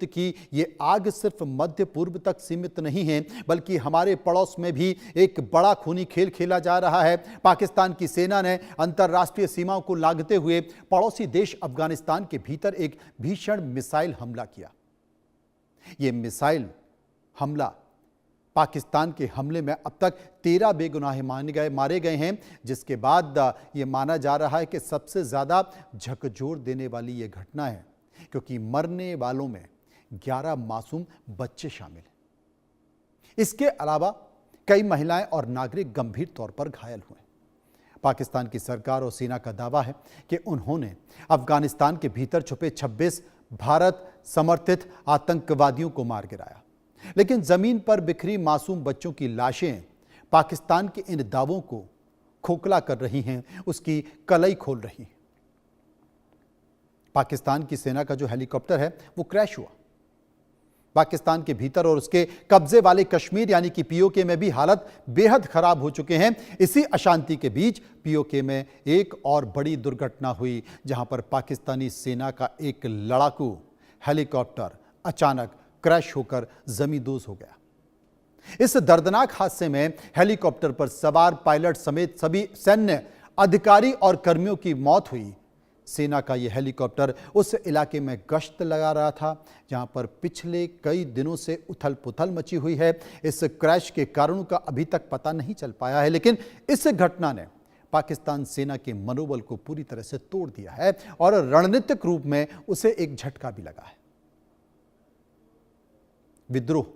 कि ये आग सिर्फ मध्य पूर्व तक सीमित नहीं है, बल्कि हमारे पड़ोस में भी एक बड़ा खूनी खेल खेला जा रहा है। पाकिस्तान की सेना ने अंतर्राष्ट्रीय सीमाओं को लांघते हुए पड़ोसी देश अफगानिस्तान के भीतर एक भीषण मिसाइल हमला किया। यह मिसाइल हमला पाकिस्तान के हमले में अब तक 13 बेगुनाह मारे गए हैं, जिसके बाद यह माना जा रहा है कि सबसे ज्यादा झकझोर देने वाली यह घटना है, क्योंकि मरने वालों में 11 मासूम बच्चे शामिल हैं। इसके अलावा कई महिलाएं और नागरिक गंभीर तौर पर घायल हुए। पाकिस्तान की सरकार और सेना का दावा है कि उन्होंने अफगानिस्तान के भीतर छुपे 26 भारत समर्थित आतंकवादियों को मार गिराया, लेकिन जमीन पर बिखरी मासूम बच्चों की लाशें पाकिस्तान के इन दावों को खोखला कर रही हैं, उसकी कलई खोल रही हैं। पाकिस्तान की सेना का जो हेलीकॉप्टर है वो क्रैश हुआ। पाकिस्तान के भीतर और उसके कब्जे वाले कश्मीर यानी कि पीओके में भी हालत बेहद खराब हो चुके हैं। इसी अशांति के बीच पीओके में एक और बड़ी दुर्घटना हुई, जहां पर पाकिस्तानी सेना का एक लड़ाकू हेलीकॉप्टर अचानक क्रैश होकर जमींदोज हो गया। इस दर्दनाक हादसे में हेलीकॉप्टर पर सवार पायलट समेत सभी सैन्य अधिकारी और कर्मियों की मौत हुई। सेना का यह हेलीकॉप्टर उस इलाके में गश्त लगा रहा था जहां पर पिछले कई दिनों से उथल पुथल मची हुई है। इस क्रैश के कारणों का अभी तक पता नहीं चल पाया है, लेकिन इस घटना ने पाकिस्तान सेना के मनोबल को पूरी तरह से तोड़ दिया है और रणनीतिक रूप में उसे एक झटका भी लगा है। विद्रोह,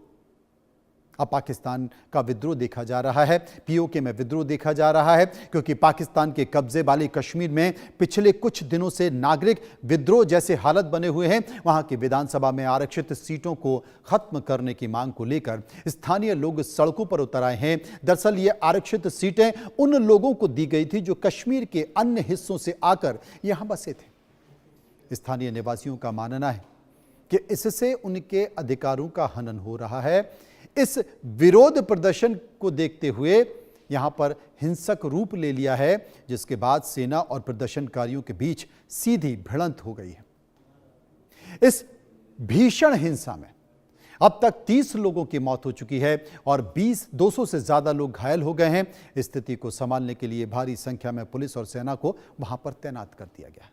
अब पाकिस्तान का विद्रोह देखा जा रहा है, पीओके में विद्रोह देखा जा रहा है, क्योंकि पाकिस्तान के कब्जे वाले कश्मीर में पिछले कुछ दिनों से नागरिक विद्रोह जैसे हालत बने हुए हैं। वहां की विधानसभा में आरक्षित सीटों को खत्म करने की मांग को लेकर स्थानीय लोग सड़कों पर उतर आए हैं। दरअसल ये आरक्षित सीटें उन लोगों को दी गई थी जो कश्मीर के अन्य हिस्सों से आकर यहां बसे थे। स्थानीय निवासियों का मानना है कि इससे उनके अधिकारों का हनन हो रहा है। इस विरोध प्रदर्शन को देखते हुए यहां पर हिंसक रूप ले लिया है, जिसके बाद सेना और प्रदर्शनकारियों के बीच सीधी भिड़ंत हो गई है। इस भीषण हिंसा में अब तक 30 लोगों की मौत हो चुकी है और 200 से ज्यादा लोग घायल हो गए हैं। स्थिति को संभालने के लिए भारी संख्या में पुलिस और सेना को वहां पर तैनात कर दिया गया है।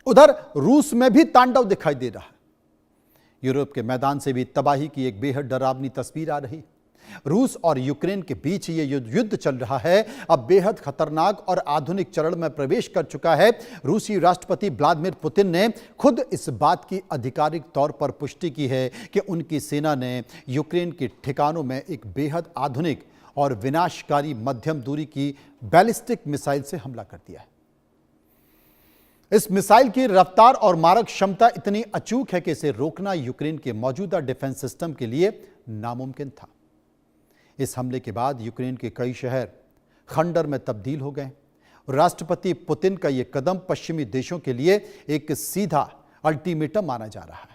उधर रूस में भी तांडव दिखाई दे रहा है। यूरोप के मैदान से भी तबाही की एक बेहद डरावनी तस्वीर आ रही। रूस और यूक्रेन के बीच ये युद्ध चल रहा है, अब बेहद खतरनाक और आधुनिक चरण में प्रवेश कर चुका है। रूसी राष्ट्रपति व्लादिमीर पुतिन ने खुद इस बात की आधिकारिक तौर पर पुष्टि की है कि उनकी सेना ने यूक्रेन के ठिकानों में एक बेहद आधुनिक और विनाशकारी मध्यम दूरी की बैलिस्टिक मिसाइल से हमला कर दिया है। इस मिसाइल की रफ्तार और मारक क्षमता इतनी अचूक है कि इसे रोकना यूक्रेन के मौजूदा डिफेंस सिस्टम के लिए नामुमकिन था। इस हमले के बाद यूक्रेन के कई शहर खंडर में तब्दील हो गए। राष्ट्रपति पुतिन का यह कदम पश्चिमी देशों के लिए एक सीधा अल्टीमेटम माना जा रहा है।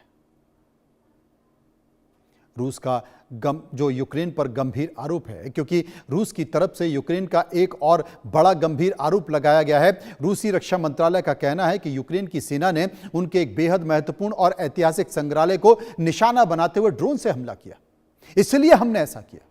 रूस का जो यूक्रेन पर गंभीर आरोप है, क्योंकि रूस की तरफ से यूक्रेन का एक और बड़ा गंभीर आरोप लगाया गया है। रूसी रक्षा मंत्रालय का कहना है कि यूक्रेन की सेना ने उनके एक बेहद महत्वपूर्ण और ऐतिहासिक संग्रहालय को निशाना बनाते हुए ड्रोन से हमला किया, इसलिए हमने ऐसा किया।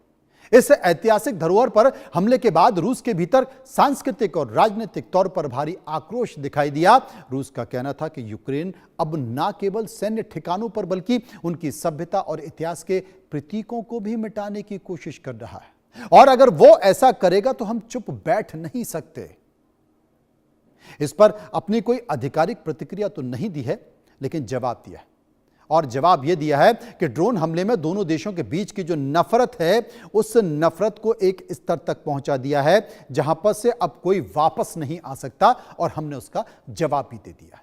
इस ऐतिहासिक धरोहर पर हमले के बाद रूस के भीतर सांस्कृतिक और राजनीतिक तौर पर भारी आक्रोश दिखाई दिया। रूस का कहना था कि यूक्रेन अब न केवल सैन्य ठिकानों पर बल्कि उनकी सभ्यता और इतिहास के प्रतीकों को भी मिटाने की कोशिश कर रहा है, और अगर वो ऐसा करेगा तो हम चुप बैठ नहीं सकते। इस पर अपनी कोई आधिकारिक प्रतिक्रिया तो नहीं दी है, लेकिन जवाब दिया है, और जवाब यह दिया है कि ड्रोन हमले में दोनों देशों के बीच की जो नफरत है, उस नफरत को एक स्तर तक पहुंचा दिया है जहां पर से अब कोई वापस नहीं आ सकता, और हमने उसका जवाब भी दे दिया।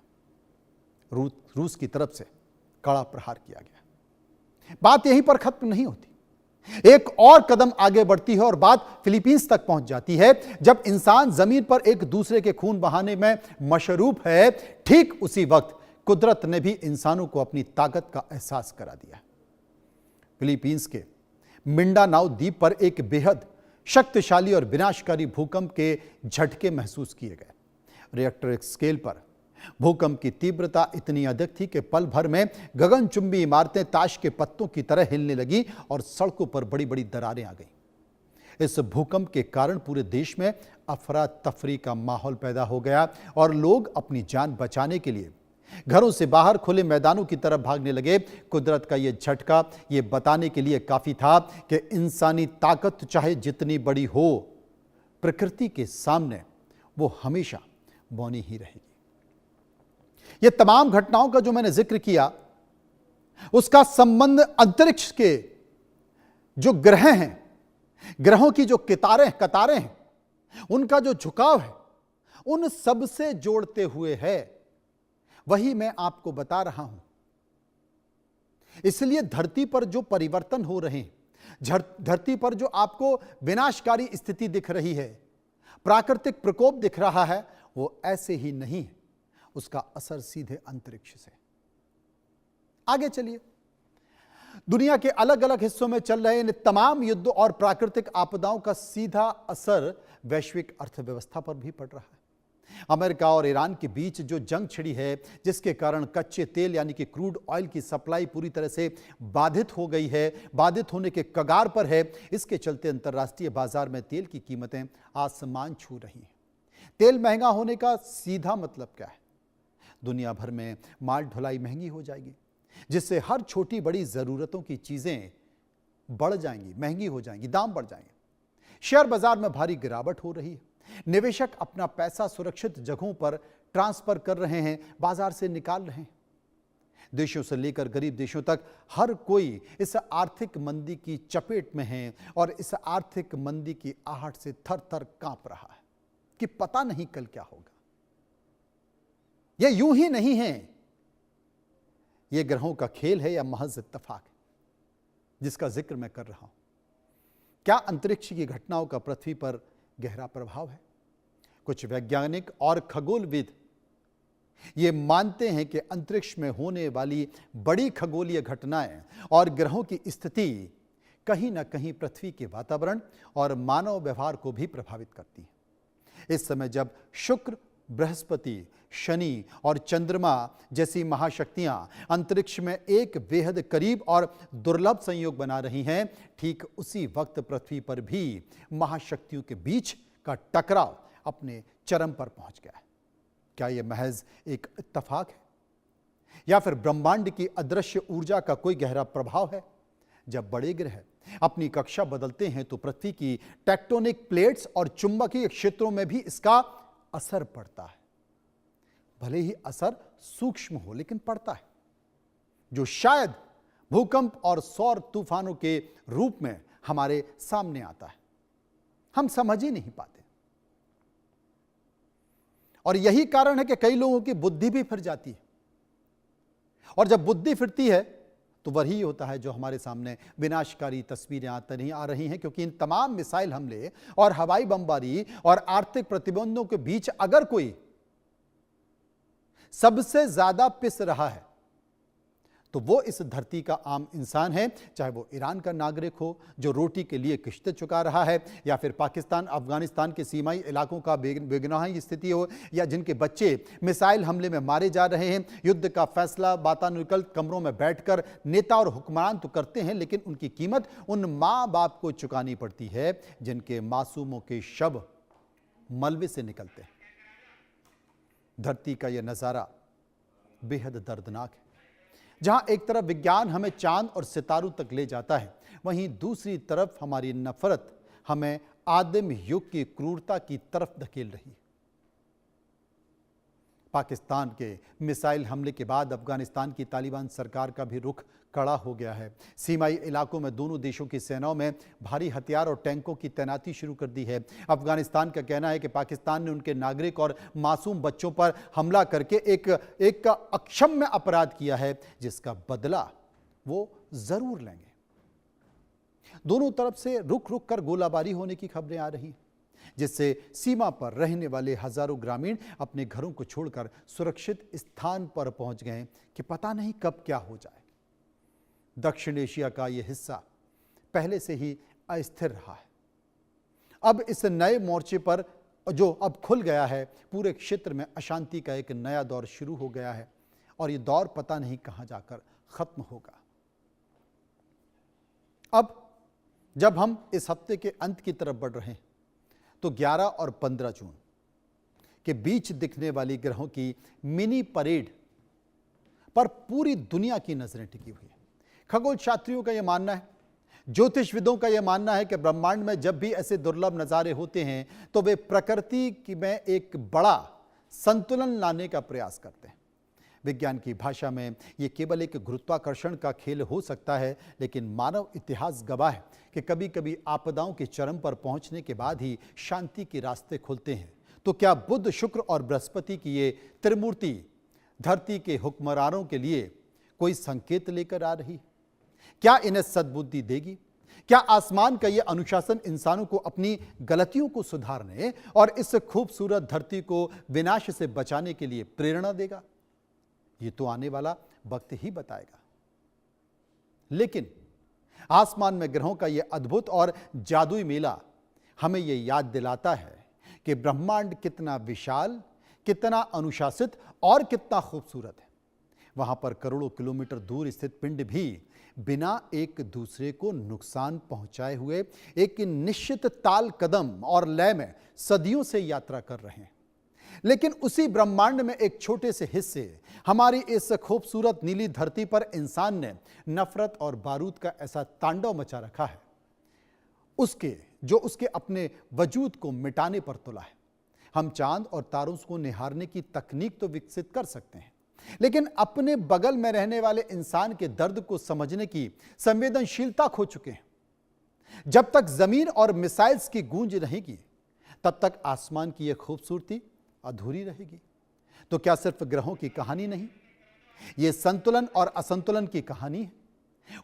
रूस की तरफ से कड़ा प्रहार किया गया। बात यहीं पर खत्म नहीं होती, एक और कदम आगे बढ़ती है और बात फिलीपींस तक पहुंच जाती है। जब इंसान जमीन पर एक दूसरे के खून बहाने में मशरूफ है, ठीक उसी वक्त कुदरत ने भी इंसानों को अपनी ताकत का एहसास करा दिया। फिलीपींस के मिंडानाओ द्वीप पर एक बेहद शक्तिशाली और विनाशकारी भूकंप के झटके महसूस किए गए। रिएक्टर स्केल पर भूकंप की तीव्रता इतनी अधिक थी कि पल भर में गगनचुंबी इमारतें ताश के पत्तों की तरह हिलने लगी और सड़कों पर बड़ी बड़ी दरारें आ गईं। इस भूकंप के कारण पूरे देश में अफरा तफरी का माहौल पैदा हो गया और लोग अपनी जान बचाने के लिए घरों से बाहर खुले मैदानों की तरफ भागने लगे। कुदरत का यह झटका ये बताने के लिए काफी था कि इंसानी ताकत चाहे जितनी बड़ी हो, प्रकृति के सामने वो हमेशा मौनी ही रहेगी। ये तमाम घटनाओं का जो मैंने जिक्र किया, उसका संबंध अंतरिक्ष के जो ग्रह हैं, ग्रहों की जो कतारें हैं, उनका जो झुकाव है, उन सब से जोड़ते हुए है। वही मैं आपको बता रहा हूं। इसलिए धरती पर जो परिवर्तन हो रहे हैं, धरती पर जो आपको विनाशकारी स्थिति दिख रही है, प्राकृतिक प्रकोप दिख रहा है, वो ऐसे ही नहीं है। उसका असर सीधे अंतरिक्ष से। आगे चलिए, दुनिया के अलग अलग हिस्सों में चल रहे इन तमाम युद्धों और प्राकृतिक आपदाओं का सीधा असर वैश्विक अर्थव्यवस्था पर भी पड़ रहा है। अमेरिका और ईरान के बीच जो जंग छिड़ी है, जिसके कारण कच्चे तेल यानी कि क्रूड ऑयल की सप्लाई पूरी तरह से बाधित हो गई है, बाधित होने के कगार पर है। इसके चलते अंतर्राष्ट्रीय बाजार में तेल की कीमतें आसमान छू रही हैं। तेल महंगा होने का सीधा मतलब क्या है? दुनिया भर में माल ढुलाई महंगी हो जाएगी, जिससे हर छोटी बड़ी जरूरतों की चीजें बढ़ जाएंगी, महंगी हो जाएंगी, दाम बढ़ जाएंगे। शेयर बाजार में भारी गिरावट हो रही है। निवेशक अपना पैसा सुरक्षित जगहों पर ट्रांसफर कर रहे हैं, बाजार से निकाल रहे हैं। देशों से लेकर गरीब देशों तक हर कोई इस आर्थिक मंदी की चपेट में है और इस आर्थिक मंदी की आहट से थर थर कांप रहा है कि पता नहीं कल क्या होगा। यह यूं ही नहीं है, यह ग्रहों का खेल है या महज इत्तेफाक है जिसका जिक्र मैं कर रहा हूं। क्या अंतरिक्ष की घटनाओं का पृथ्वी पर गहरा प्रभाव है? कुछ वैज्ञानिक और खगोलविद ये मानते हैं कि अंतरिक्ष में होने वाली बड़ी खगोलीय घटनाएं और ग्रहों की स्थिति कहीं ना कहीं पृथ्वी के वातावरण और मानव व्यवहार को भी प्रभावित करती है। इस समय जब शुक्र, बृहस्पति, शनि और चंद्रमा जैसी महाशक्तियां अंतरिक्ष में एक बेहद करीब और दुर्लभ संयोग बना रही हैं, ठीक उसी वक्त पृथ्वी पर भी महाशक्तियों के बीच का टकराव अपने चरम पर पहुंच गया है। क्या यह महज एक इत्तेफाक है या फिर ब्रह्मांड की अदृश्य ऊर्जा का कोई गहरा प्रभाव है? जब बड़े ग्रह अपनी कक्षा बदलते हैं तो पृथ्वी की टेक्टोनिक प्लेट्स और चुंबकीय क्षेत्रों में भी इसका असर पड़ता है। भले ही असर सूक्ष्म हो, लेकिन पड़ता है, जो शायद भूकंप और सौर तूफानों के रूप में हमारे सामने आता है। हम समझ ही नहीं पाते और यही कारण है कि कई लोगों की बुद्धि भी फिर जाती है। और जब बुद्धि फिरती है तो वही होता है जो हमारे सामने विनाशकारी तस्वीरें नहीं आ रही हैं, क्योंकि इन तमाम मिसाइल हमले और हवाई बमबारी और आर्थिक प्रतिबंधों के बीच अगर कोई सबसे ज्यादा पिस रहा है तो वो इस धरती का आम इंसान है, चाहे वो ईरान का नागरिक हो जो रोटी के लिए किश्तें चुका रहा है, या फिर पाकिस्तान अफगानिस्तान के सीमाई इलाकों का बेगुनाही स्थिति हो, या जिनके बच्चे मिसाइल हमले में मारे जा रहे हैं। युद्ध का फैसला वातानुकूलित कमरों में बैठकर नेता और हुक्मरान तो करते हैं, लेकिन उनकी कीमत उन माँ बाप को चुकानी पड़ती है जिनके मासूमों के शव मलबे से निकलते हैं। धरती का यह नजारा बेहद दर्दनाक है। जहां एक तरफ विज्ञान हमें चांद और सितारों तक ले जाता है, वहीं दूसरी तरफ हमारी नफरत हमें आदिम युग की क्रूरता की तरफ धकेल रही है। पाकिस्तान के मिसाइल हमले के बाद अफगानिस्तान की तालिबान सरकार का भी रुख कड़ा हो गया है। सीमाई इलाकों में दोनों देशों की सेनाओं में भारी हथियार और टैंकों की तैनाती शुरू कर दी है। अफगानिस्तान का कहना है कि पाकिस्तान ने उनके नागरिक और मासूम बच्चों पर हमला करके एक अक्षम्य अपराध किया है, जिसका बदला वो जरूर लेंगे। दोनों तरफ से रुक रुक कर गोलाबारी होने की खबरें आ रही हैं, जिससे सीमा पर रहने वाले हजारों ग्रामीण अपने घरों को छोड़कर सुरक्षित स्थान पर पहुंच गए कि पता नहीं कब क्या हो जाए। दक्षिण एशिया का यह हिस्सा पहले से ही अस्थिर रहा है। अब इस नए मोर्चे पर जो अब खुल गया है, पूरे क्षेत्र में अशांति का एक नया दौर शुरू हो गया है और ये दौर पता नहीं कहां जाकर खत्म होगा। अब जब हम इस हफ्ते के अंत की तरफ बढ़ रहे हैं तो 11 और 15 जून के बीच दिखने वाली ग्रहों की मिनी परेड पर पूरी दुनिया की नजरें टिकी हुई है। खगोल शास्त्रियों का यह मानना है, ज्योतिषविदों का यह मानना है कि ब्रह्मांड में जब भी ऐसे दुर्लभ नजारे होते हैं तो वे प्रकृति में एक बड़ा संतुलन लाने का प्रयास करते हैं। विज्ञान की भाषा में यह केवल एक गुरुत्वाकर्षण का खेल हो सकता है, लेकिन मानव इतिहास गवाह है कि कभी कभी आपदाओं के चरम पर पहुंचने के बाद ही शांति के रास्ते खुलते हैं। तो क्या बुध, शुक्र और बृहस्पति की ये त्रिमूर्ति धरती के हुक्मरानों के लिए कोई संकेत लेकर आ रही? क्या इन्हें सद्बुद्धि देगी? क्या आसमान का यह अनुशासन इंसानों को अपनी गलतियों को सुधारने और इस खूबसूरत धरती को विनाश से बचाने के लिए प्रेरणा देगा? ये तो आने वाला वक्त ही बताएगा। लेकिन आसमान में ग्रहों का यह अद्भुत और जादुई मेला हमें यह याद दिलाता है कि ब्रह्मांड कितना विशाल, कितना अनुशासित और कितना खूबसूरत है। वहां पर करोड़ों किलोमीटर दूर स्थित पिंड भी बिना एक दूसरे को नुकसान पहुंचाए हुए एक निश्चित ताल, कदम और लय में सदियों से यात्रा कर रहे हैं। लेकिन उसी ब्रह्मांड में एक छोटे से हिस्से, हमारी इस खूबसूरत नीली धरती पर इंसान ने नफरत और बारूद का ऐसा तांडव मचा रखा है जो उसके अपने वजूद को मिटाने पर तुला है। हम चांद और तारों को निहारने की तकनीक तो विकसित कर सकते हैं, लेकिन अपने बगल में रहने वाले इंसान के दर्द को समझने की संवेदनशीलता खो चुके हैं। जब तक जमीन और मिसाइल्स की गूंज रहेगी, तब तक आसमान की यह खूबसूरती अधूरी रहेगी। तो क्या सिर्फ ग्रहों की कहानी नहीं, यह संतुलन और असंतुलन की कहानी है।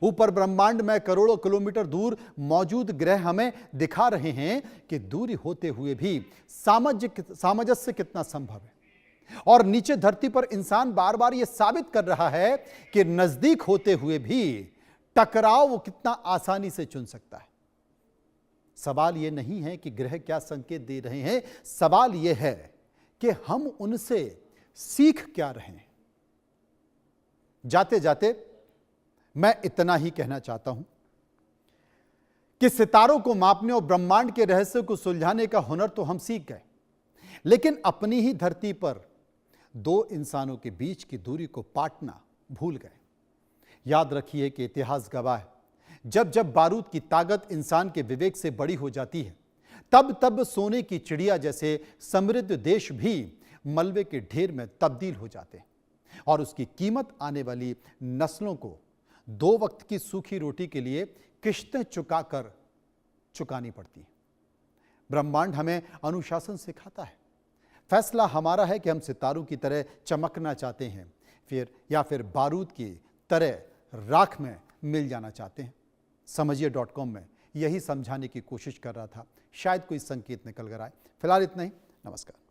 ऊपर ब्रह्मांड में करोड़ों किलोमीटर दूर मौजूद ग्रह हमें दिखा रहे हैं कि दूरी होते हुए भी सामंजस्य कितना संभव है, और नीचे धरती पर इंसान बार बार यह साबित कर रहा है कि नजदीक होते हुए भी टकराव वो कितना आसानी से चुन सकता है। सवाल यह नहीं है कि ग्रह क्या संकेत दे रहे हैं, सवाल यह है कि हम उनसे सीख क्या रहे हैं। जाते जाते मैं इतना ही कहना चाहता हूं कि सितारों को मापने और ब्रह्मांड के रहस्य को सुलझाने का हुनर तो हम सीख गए, लेकिन अपनी ही धरती पर दो इंसानों के बीच की दूरी को पाटना भूल गए। याद रखिए कि इतिहास गवाह है, जब जब बारूद की ताकत इंसान के विवेक से बड़ी हो जाती है, तब तब सोने की चिड़िया जैसे समृद्ध देश भी मलबे के ढेर में तब्दील हो जाते हैं और उसकी कीमत आने वाली नस्लों को 2 वक्त की सूखी रोटी के लिए किश्तें चुकानी पड़ती है। ब्रह्मांड हमें अनुशासन सिखाता है। फैसला हमारा है कि हम सितारों की तरह चमकना चाहते हैं या फिर बारूद की तरह राख में मिल जाना चाहते हैं। समझिए.com में यही समझाने की कोशिश कर रहा था, शायद कोई संकेत निकल कर आए। फिलहाल इतना ही, नमस्कार।